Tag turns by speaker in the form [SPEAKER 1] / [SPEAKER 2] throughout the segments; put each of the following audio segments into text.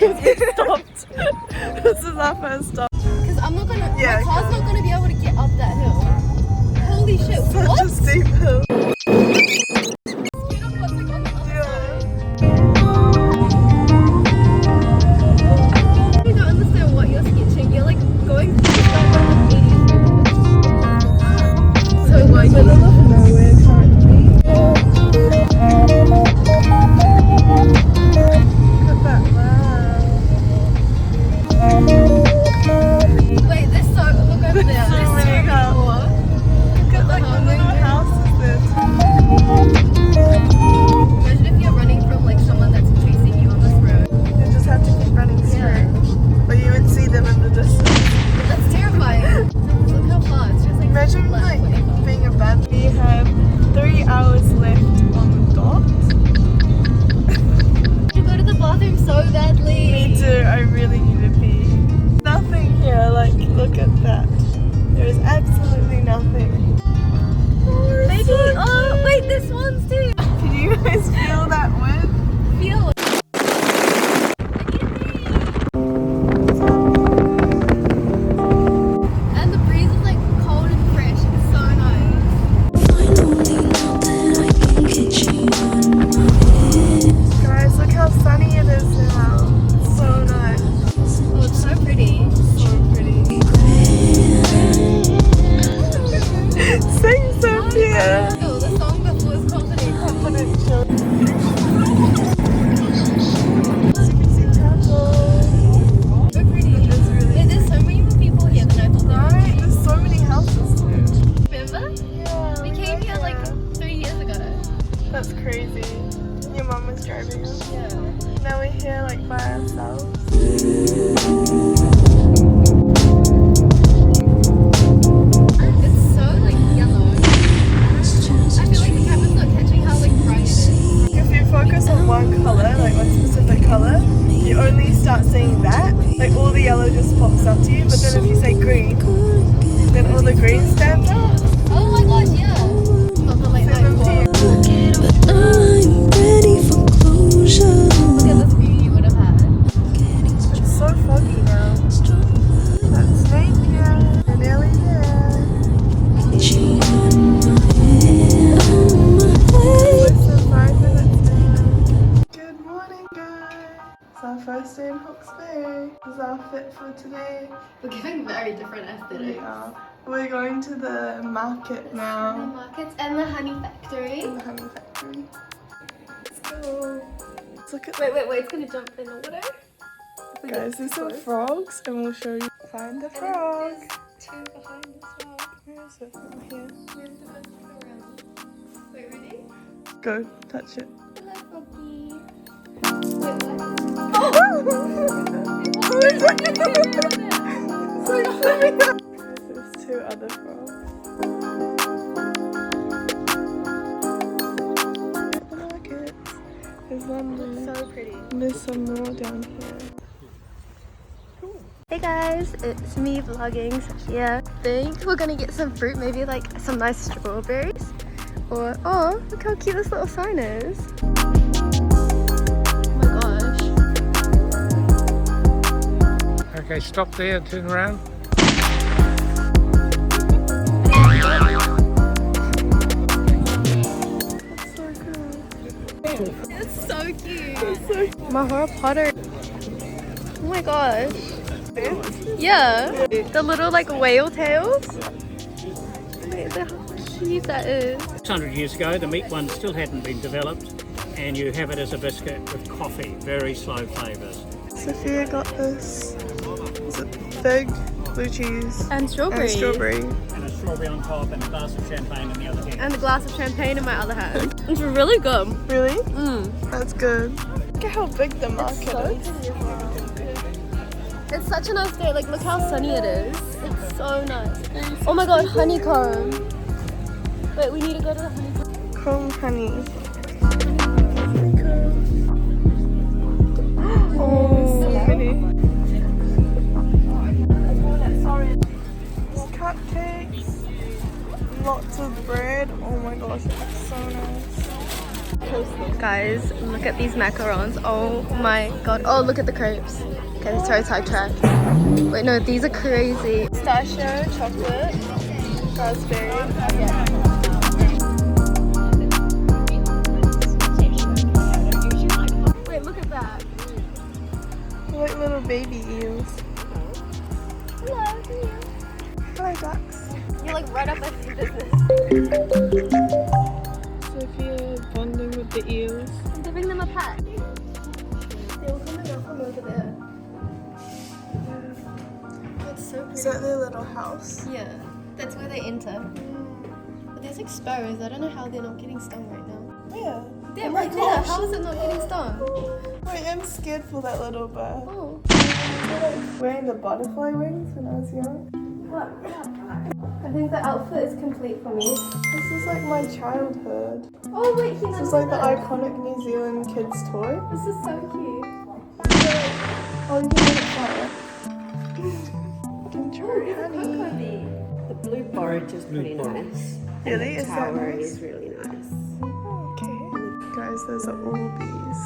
[SPEAKER 1] We stopped. This is our first stop.
[SPEAKER 2] Because I'm not gonna.
[SPEAKER 1] Yeah,
[SPEAKER 2] my car's not gonna be able to get up that hill. Holy shit!
[SPEAKER 1] Such
[SPEAKER 2] what?
[SPEAKER 1] a steep hill.
[SPEAKER 2] I don't understand what you're sketching. You're like going through the 80s. So why
[SPEAKER 1] We're in the middle of nowhere currently. Look at that, wow.
[SPEAKER 2] Wait, there's so look over there.
[SPEAKER 1] So
[SPEAKER 2] There's
[SPEAKER 1] many houses.
[SPEAKER 2] more.
[SPEAKER 1] Look at like the little houses there.
[SPEAKER 2] Imagine if you're running from like someone that's chasing you on this road.
[SPEAKER 1] You just have to keep running straight. But you would see them in the distance.
[SPEAKER 2] That's terrifying. Look how far. It's just like
[SPEAKER 1] Imagine
[SPEAKER 2] left,
[SPEAKER 1] like
[SPEAKER 2] 25.
[SPEAKER 1] being a band. We have 3 hours left on the dot.
[SPEAKER 2] You go to the bathroom so badly.
[SPEAKER 1] Me too, I really need to pee. Nothing here, like look at that. There is absolutely nothing. Oh,
[SPEAKER 2] Maybe.
[SPEAKER 1] so
[SPEAKER 2] Oh, wait, this one's too.
[SPEAKER 1] can you guys feel that wind?
[SPEAKER 2] Feel it. And the breeze is like cold and fresh. It's so nice.
[SPEAKER 1] Guys, look how sunny it is now. It's so nice.
[SPEAKER 2] Oh, it's so pretty.
[SPEAKER 1] So pretty. Sing Sophia!
[SPEAKER 2] Oh, the song before was confident.
[SPEAKER 1] Confidential. Secrecy Temple.
[SPEAKER 2] So pretty.
[SPEAKER 1] It's really
[SPEAKER 2] Wait, there's so many more people here than I thought there would
[SPEAKER 1] right. There's so many houses too.
[SPEAKER 2] be. Remember?
[SPEAKER 1] Yeah.
[SPEAKER 2] We came here like 3 years ago.
[SPEAKER 1] That's crazy. Your mum was driving us.
[SPEAKER 2] Yeah.
[SPEAKER 1] Now we're here like by ourselves.
[SPEAKER 2] It's so like yellow. I feel like the camera's not catching how like bright it is.
[SPEAKER 1] If you focus on one colour, like one specific colour, you only start seeing that. Like all the yellow just pops up to you. But then if you say green, then all the green stands out.
[SPEAKER 2] Oh my gosh, yeah. Not the late night
[SPEAKER 1] 17.
[SPEAKER 2] walk. Look at this view you would have had.
[SPEAKER 1] It's so foggy now. That's Napier. We're nearly there. Less than 5 minutes now. Good morning, guys. It's our first day in Hawke's Bay. This is our fit for today.
[SPEAKER 2] We're giving very different aesthetics.
[SPEAKER 1] We're going to the market
[SPEAKER 2] The
[SPEAKER 1] now.
[SPEAKER 2] markets and the honey factory.
[SPEAKER 1] In the honey factory. Let's go. Let's look at
[SPEAKER 2] Wait, it's gonna jump in the water. If we
[SPEAKER 1] guys,
[SPEAKER 2] get
[SPEAKER 1] there's
[SPEAKER 2] too
[SPEAKER 1] some
[SPEAKER 2] close.
[SPEAKER 1] frogs and we'll show you. Find the
[SPEAKER 2] And then
[SPEAKER 1] frog.
[SPEAKER 2] there's two behind as well.
[SPEAKER 1] Where is it? Not here.
[SPEAKER 2] We have to go around. Wait, ready?
[SPEAKER 1] Go, touch it.
[SPEAKER 2] Hello, froggy. Wait, what?
[SPEAKER 1] There's 2 other frogs. The market. There's one there.
[SPEAKER 2] So pretty.
[SPEAKER 1] There's some more down here.
[SPEAKER 2] Hey guys, it's me vlogging Sophia. I think we're gonna get some fruit, maybe like some nice strawberries. Or, oh, look how cute this little sign is. Oh my gosh.
[SPEAKER 3] Okay, stop there, turn around.
[SPEAKER 1] That's so good.
[SPEAKER 2] It's so cute. Mahara Potter. Oh my gosh. Yeah. The little like whale tails. Wait, look how cute that is.
[SPEAKER 4] 600 years ago, the meat one still hadn't been developed, and you have it as a biscuit with coffee, very slow flavours.
[SPEAKER 1] Sophia got this. Is it fig, blue cheese,
[SPEAKER 2] And strawberry.
[SPEAKER 1] and strawberry?
[SPEAKER 4] And a strawberry on top and a glass of champagne in the other hand.
[SPEAKER 2] And a glass of champagne in my other hand. It's really good.
[SPEAKER 1] Really?
[SPEAKER 2] Mm.
[SPEAKER 1] That's good. Look at how big the market is.
[SPEAKER 2] It's such a nice day. Like, look how sunny it is. It's so nice. Oh my god, honeycomb. Wait, we need to go to the honeycomb.
[SPEAKER 1] Comb honey. Oh, so pretty. Cupcakes. Lots of bread. Oh my gosh, it looks so nice.
[SPEAKER 2] Guys, look at these macarons. Oh my god. Oh, look at the crepes. Okay, sorry, sidetracked. Wait, no, these are crazy.
[SPEAKER 1] Pistachio, chocolate, raspberry. Yeah.
[SPEAKER 2] Wait, look at that.
[SPEAKER 1] Like little baby eels.
[SPEAKER 2] Hello.
[SPEAKER 1] Hello, ducks.
[SPEAKER 2] You're like right up my business.
[SPEAKER 1] Sophia bonding with the eels.
[SPEAKER 2] I'm giving them a pat. They were coming up from over there. That's so pretty.
[SPEAKER 1] Is that their little house?
[SPEAKER 2] Yeah, that's where they enter. But there's like sparrows. I don't know how they're not getting stung right now.
[SPEAKER 1] Yeah.
[SPEAKER 2] They're right there. How is it not getting stung?
[SPEAKER 1] I am scared for that little bird.
[SPEAKER 2] Oh.
[SPEAKER 1] Wearing the butterfly wings when I was young.
[SPEAKER 2] I think the outfit is complete for me.
[SPEAKER 1] This is like my childhood.
[SPEAKER 2] Oh wait,
[SPEAKER 1] This is like the iconic New Zealand kids toy.
[SPEAKER 2] This is so cute.
[SPEAKER 1] Oh, you can make it fire. Enjoy, honey.
[SPEAKER 5] The blue porridge is pretty nice.
[SPEAKER 1] Really?
[SPEAKER 5] And the
[SPEAKER 1] Is that
[SPEAKER 5] tower
[SPEAKER 1] nice?
[SPEAKER 5] is really nice.
[SPEAKER 1] Okay. Guys, those are all bees.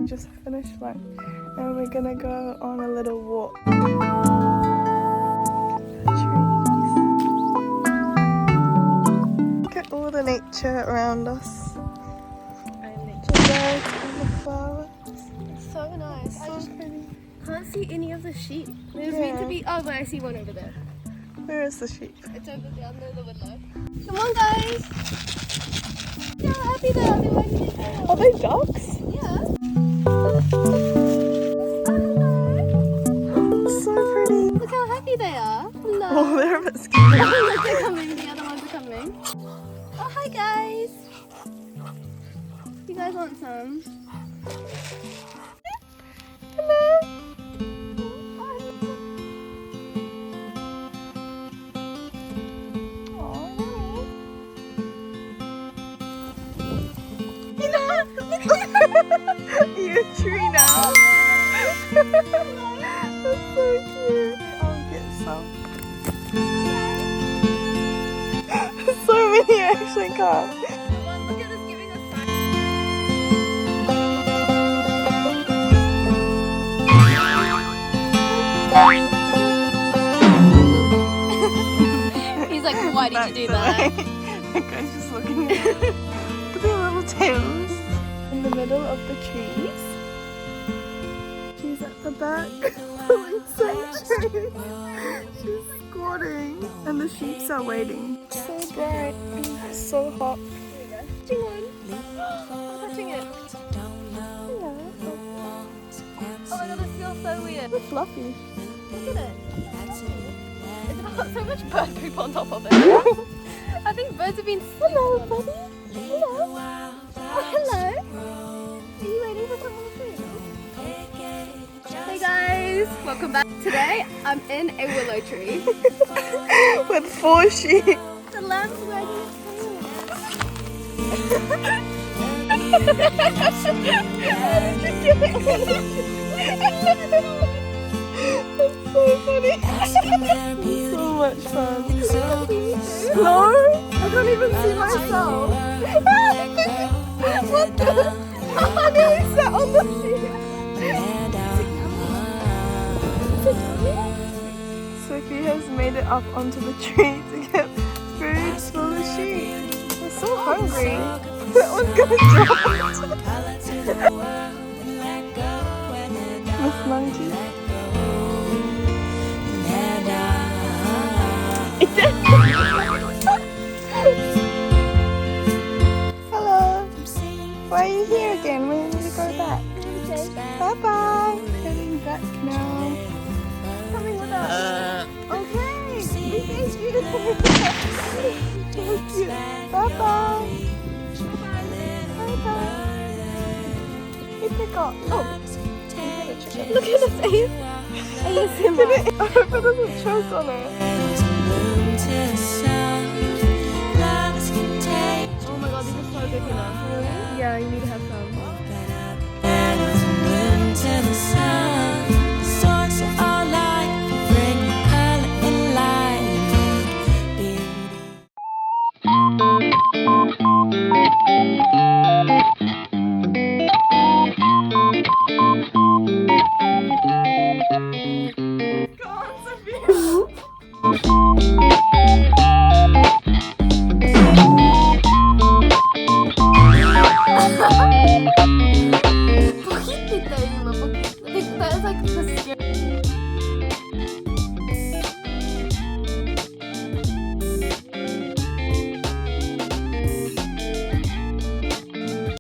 [SPEAKER 1] Just finished lunch and we're gonna go on a little walk. Look at all the nature around us. The birds and the flowers.
[SPEAKER 2] It's so nice.
[SPEAKER 1] So pretty.
[SPEAKER 2] Can't see any of the sheep. There's
[SPEAKER 1] Yeah.
[SPEAKER 2] meant to be. Oh, wait, I see one over there.
[SPEAKER 1] Where is the sheep?
[SPEAKER 2] It's over there under the window. Come on, guys. See how happy they are. They're wagging their tails.
[SPEAKER 1] Are they ducks?
[SPEAKER 2] Yeah.
[SPEAKER 1] So pretty.
[SPEAKER 2] Look how happy they are. Hello.
[SPEAKER 1] Oh, they're a bit scary.
[SPEAKER 2] Look, they're coming. The other ones are coming. Oh, hi, guys. You guys want some?
[SPEAKER 1] You're a tree now. That's so cute. I'll get some. So many, I actually can't.
[SPEAKER 2] Look at this giving us sign. He's like, why did you do that?
[SPEAKER 1] That guy's just looking at them. Look at their little tails. In the middle of the trees. She's at the back. So cute. She's squatting. And the sheeps are waiting. So bright. And so hot.
[SPEAKER 2] Touching one. I'm touching it.
[SPEAKER 1] Hello.
[SPEAKER 2] Oh my god, this feels so weird.
[SPEAKER 1] It's fluffy.
[SPEAKER 2] Look at it. It's got so much bird poop on top of it. I think birds have been. Hello, buddy. Hello. Oh, hello. Are you waiting for someone to food? Hey guys, welcome back. Today I'm in a willow tree.
[SPEAKER 1] With 4 sheep.
[SPEAKER 2] The lamb's wagging its
[SPEAKER 1] That's so funny. So much fun. No, I don't even see myself. What the? I nearly sat on the sheep. Sophie has made it up onto the tree to get food for the sheep. We're so hungry. That one's gonna drop. Miss Monkey. Hello. Why are you here again? We need to go back. Bye bye. Heading back now. Coming with us. Okay. We thank you. Thank you. Bye bye. Bye bye. Hey, pick up. Oh.
[SPEAKER 2] Look at this ASMR.
[SPEAKER 1] I hope it doesn't choke on it.
[SPEAKER 2] Oh my god, these are so good, Hina. Yeah, you need to have some.